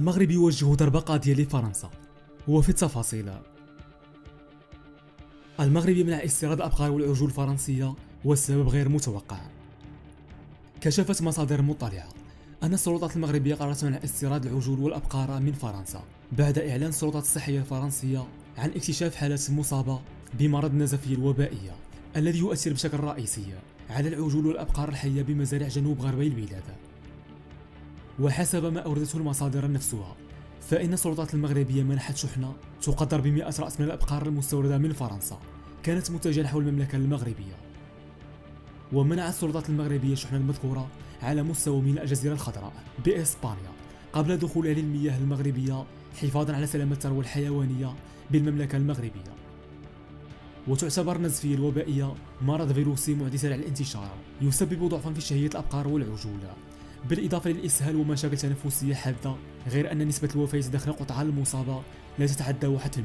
المغرب يوجه ضربة قاضية لفرنسا. وفي التفاصيل، المغرب يمنع استيراد الأبقار والعجول الفرنسية والسبب غير متوقع. كشفت مصادر مطلعة أن السلطات المغربية قررت منع استيراد العجول والأبقار من فرنسا بعد إعلان السلطات الصحية الفرنسية عن اكتشاف حالات مصابة بمرض النزفية الوبائية الذي يؤثر بشكل رئيسي على العجول والأبقار الحية بمزارع جنوب غربي البلاد. وحسب ما أوردته المصادر نفسها، فإن السلطات المغربية منحت شحنة تقدر ب100 رأس من الأبقار المستوردة من فرنسا كانت متجهة نحو المملكة المغربية. ومنعت السلطات المغربية الشحنة المذكورة على مستوى ميناء الجزيرة الخضراء بإسبانيا قبل دخولها للمياه المغربية حفاظا على سلامة الثروة الحيوانية بالمملكة المغربية. وتعتبر النزفية الوبائية مرض فيروسي معدي سريع الانتشار يسبب ضعفا في شهية الأبقار والعجول، بالإضافة للإسهال ومشاكل تنفسية حادة، غير أن نسبة الوفاة داخل القطعان المصابة لا تتعدى 1%.